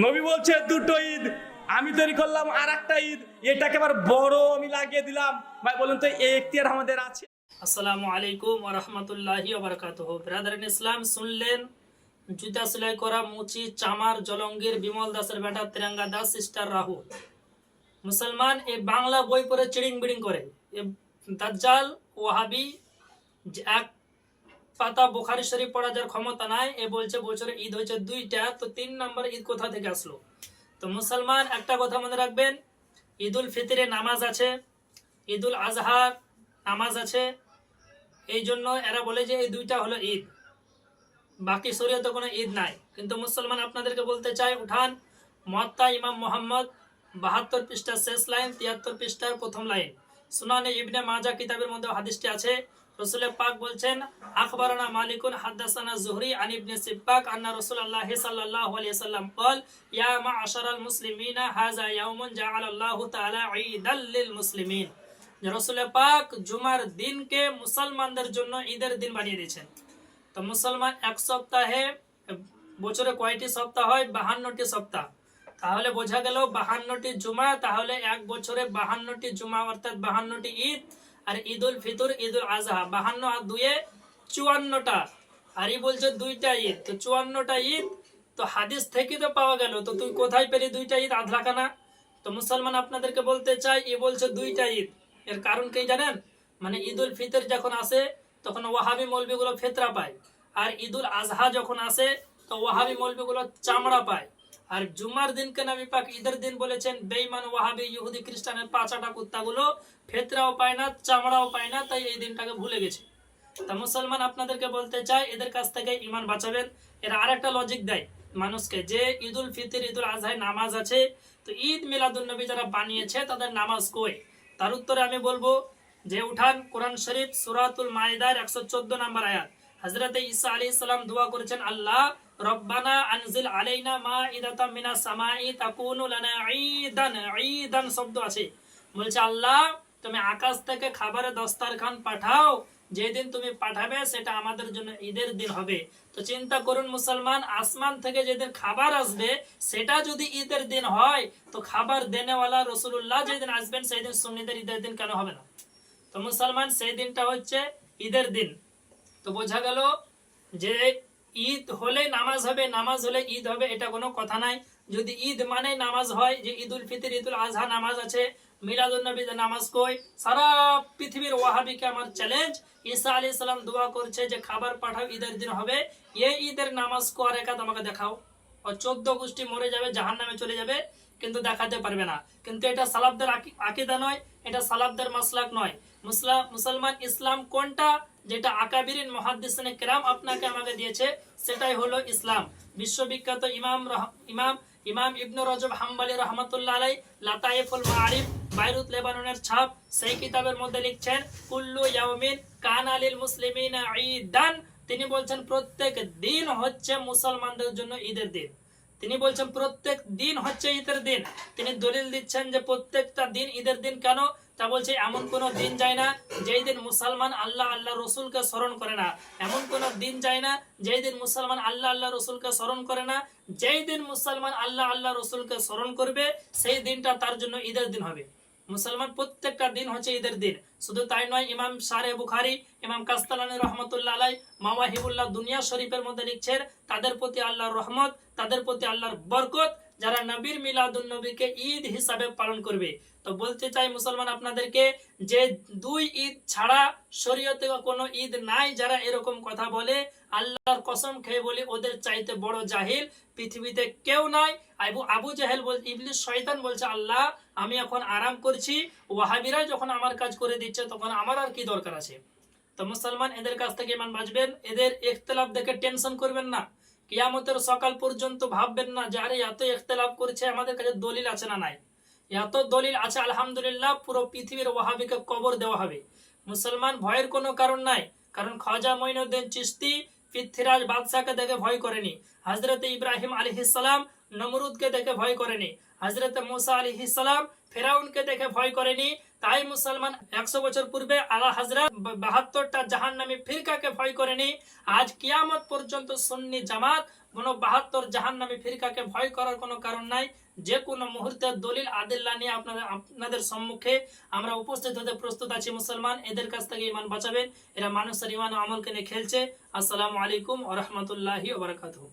নবী বলছে দুটো ঈদ, আমি তৈরি করলাম আর একটা ঈদ, এটাকে আবার বড় আমি লাগিয়ে দিলাম। ভাই বলুন তো এই এখতিয়ার আমাদের আছে? আসসালামু আলাইকুম ওয়া রাহমাতুল্লাহি ওয়া বারাকাতুহু। ব্রাদার ইন ইসলাম, শুনলেন জুতা সেলাই করা মুচি চামার জলঙ্গির বিমল দাসের বেটা তিরঙ্গা দাস সিস্টার রাহুল মুসলমান এই বাংলা বই পড়ে চিড়িং বিড়িং করে। এ দাজ্জাল ওয়াহাবি যে এক পাতা বুখারী শরীফ পড়া যার ক্ষমতা নাই, এ বলছে বছরে ঈদ হয়েছে দুইটা, তো 3 নম্বর ঈদ কোথা থেকে আসলো? তো মুসলমান একটা কথা মনে রাখবেন, ঈদুল ফিতরে নামাজ আছে, ঈদুল আজহার নামাজ আছে। এই জন্য এরা বলে যে এই দুইটা হলো ঈদ, বাকি শরীয়তে কোনো ঈদ নাই। কিন্তু মুসলমান আপনাদেরকে বলতে চাই, উঠান মুয়াত্তা ইমাম মোহাম্মদ 72 পৃষ্ঠার শেষ লাইন, 73 পৃষ্ঠার প্রথম লাইন, সুনানে ইবনে মাজা কিতাবের মধ্যে হাদিসটি আছে। রাসূল পাক বলছেন, আখবারানা মালিকুন হাদাসানা জুহরি আন ইবনে সিব্বাক আন্না রাসূলুল্লাহ সাল্লাল্লাহু আলাইহি সাল্লাম قال ইয়া মা'আশারাল মুসলিমিনা হাযা ইয়াউমুন জাআলাল্লাহু তাআলা ঈদাল লিল মুসলিমিন। রাসূল পাক জুমার দিনকে মুসলমানদের জন্য ঈদের দিন বানিয়ে দিয়েছেন। তো মুসলমান এক সপ্তাহে, বছরে কয়টি সপ্তাহ হয়? 52টি সপ্তাহ। তাহলে বোঝা গেল 52টি জুমা, তাহলে এক বছরে 52টি জুমা অর্থাৎ 52টি ঈদ। আর ঈদুল ফিতর ঈদুল আজহা 52 আর 2 54টা। আর ই বলছে দুইটা ঈদ, তো 54টা ঈদ তো হাদিস থেকে তো পাওয়া গেল। তো তুই কোথায় পেলি দুইটা ঈদ আধলাখানা? তো মুসলমান আপনাদেরকে বলতে চাই, এ বলছে দুইটা ঈদ, এর কারণ কি জানেন? মানে ঈদুল ফিতর যখন আসে তখন ওয়াহাবি মৌলবীগুলো ফিতরা পায়, আর ঈদুল আজহা যখন আসে তো ওয়াহাবি মৌলবীগুলো চামড়া পায়। আর জুমার দিনকে নবী পাক ঈদের দিন বলেছেন, বেঈমান ওয়াহাবি ইহুদি খ্রিস্টানের পাঁচাটা কুত্তাগুলো ফিতরাও পায় না, চামড়াও পায় না, তাই এই দিনটাকে ভুলে গেছে। তা মুসলমান আপনাদেরকে বলতে চাই, এদের কাছ থেকে ঈমান বাঁচাবেন। এরা আরেকটা লজিক দেয় মানুষকে, যে ঈদুল ফিতর ঈদুল আজহায় নামাজ আছে, তো ঈদ মিলাদুন নবী যারা বানিয়েছে তাদের নামাজ কই? তার উত্তরে আমি বলবো যে উঠান কোরআন শরীফ সূরাতুল মাইদার 114 নম্বর আয়াত। হযরত ঈসা আলাইহিস সালাম দোয়া করেছেন, আল্লাহ রব্বানা আনজিল আলাইনা মাইদাতাম মিনাস সামাই তাকুনু লানা ঈদান। ঈদান শব্দ আছে, বলছে আল্লাহ তুমি আকাশ থেকে খাবারের দস্তরখান পাঠাও, যেদিন তুমি পাঠাবে সেটা আমাদের জন্য ঈদের দিন হবে। তো চিন্তা করুন মুসলমান, আসমান থেকে যেদিন খাবার আসবে সেটা যদি ঈদের দিন হয়, তো খাবার দেনেওয়ালা রাসূলুল্লাহ যেদিন আসবেন সেদিন সুন্নিদের ঈদের দিন কেন হবে না? তো মুসলমান সেই দিনটা হচ্ছে ঈদের দিন। তো বোঝা গেল যে ঈদ হলে নামাজ হবে, নামাজ হলে ঈদ হবে, এটা কোনো কথা নাই। যদি ঈদ মানে নামাজ হয়, যে ঈদুল ফিতর ঈদুল আজহা নামাজ আছে, মিলাদুন নবীতে নামাজ কই? সারা পৃথিবীর ওয়াহাবিকে আমার চ্যালেঞ্জ, ঈসা আলাইহিস সালাম দোয়া করছে যে খাবার পাঠাও ঈদের দিন হবে, এই ঈদের নামাজ কো আর একাত আমাকে দেখাও। ও 14 গোষ্ঠী মরে যাবে, জাহান্নামে চলে যাবে, কিন্তু দেখাতে পারবে না। কিন্তু এটা সালাফদের আকীদা নয়, এটা সালাফদের মাসলাক নয়। মুসলমান ইসলাম কোনটা? যেটা আকাবিরিন মুহাদ্দিসিনে কেরাম আপনাকে আমাকে দিয়েছে, সেটাই হলো ইসলাম। বিশ্ববিখ্যাত ইমাম ইমাম ইবনে রজব হাম্বলি রাহমাতুল্লাহ আলাইহি লাতাইফুল মাআরিফ বাইরুত লেবাননের ছাপ, সেই কিতাবের মধ্যে লিখছেন, কুল্লু ইয়াউমিন কানা লিল মুসলিমিনা ঈদান। তিনি বলছেন প্রত্যেক দিন হচ্ছে মুসলমানদের জন্য ঈদের দিন। তিনি বলছেন প্রত্যেক দিন হচ্ছে ঈদের দিন। তিনি দলিল দিচ্ছেন যে প্রত্যেকটা দিন ঈদের দিন কেন? তা বলছে এমন কোন দিন যায় না যেই দিন মুসলমান আল্লাহ আল্লাহ রসুলকে স্মরণ করে না। এমন কোন দিন যায় না যেই দিন মুসলমান আল্লাহ আল্লাহ রসুলকে স্মরণ করে না। যেই দিন মুসলমান আল্লাহ আল্লাহ রসুলকে স্মরণ করবে সেই দিনটা তার জন্য ঈদের দিন হবে। মুসলমান প্রত্যেকটা দিন হচ্ছে ঈদের দিন। শুধু তাই নয়, ইমাম শারে বুখারী ইমাম কাস্তালানী রহমতুল্লাহ আলাই মাওয়াহিবুল্লাহ দুনিয়া শরীফের মধ্যে লিখছেন, তাদের প্রতি আল্লাহর রহমত, তাদের প্রতি আল্লাহর বরকত, যারা নবীর মিলাদুন নবীকে ঈদ হিসাবে পালন করবে। তো বলতে চাই মুসলমান আপনাদেরকে, যে 2 ঈদ ছাড়া শরীয়তে কোনো ঈদ নাই, যারা এরকম কথা বলে আল্লাহর কসম খেয়ে বলি ওদের চাইতে বড় জাহিল পৃথিবীতে কেউ নাই। আবু জাহেল বলছে, ইবলিস শয়তান বলছে, আল্লাহ আমি এখন আরাম করছি, ওয়াহাবিরা যখন আমার কাজ করে দিচ্ছে তখন আমার আর কি দরকার আছে? তো মুসলমান এদের কাছ থেকে ঈমান বাঁচবেন। এদের ইখতিলাফ দেখে টেনশন করবেন না, কিয়ামতের সকাল পর্যন্ত ভাববেন না যে আরে এত ইখতিলাফ করছে, আমাদের কাছে দলিল আছে না? নাই, এত দলিল আছে আলহামদুলিল্লাহ, পুরো পৃথিবীর ওয়াহাবিকে কবর দেওয়া হবে। মুসলমান ভয়ের কোনো কারণ নাই, কারণ খাজা মঈনুদ্দিন চিশতি পৃথ্বীরাজ বাদশাকে দেখে ভয় করেনি। হযরত ইব্রাহিম আলাইহিস সালাম নমরুদকে দেখে ভয় করেনি, হযরত মুসা আলাইহিস সালাম ফেরাউনকে দেখে ভয় করেনি। তাই মুসলমান 100 বছর পূর্বে আলা হযরত 72টা জাহান্নামী ফিরকাকে ভয় করেনি। আজ কিয়ামত পর্যন্ত সুন্নি জামাত কোনো 72 জাহান্নামী ফিরকাকে ভয় করার কোনো কারণ নাই। যে কোনো মুহূর্তে দলিল আদিল্লা নিয়ে আপনাদের সম্মুখে আমরা উপস্থিত হতে প্রস্তুত আছি। মুসলমান, এদের কাছ থেকে ঈমান বাঁচাবেন, এরা মানুষের ঈমান ও আমলকে নিয়ে খেলছে। আসসালামু আলাইকুম ওয়া রাহমাতুল্লাহি ওয়া বারাকাতুহু।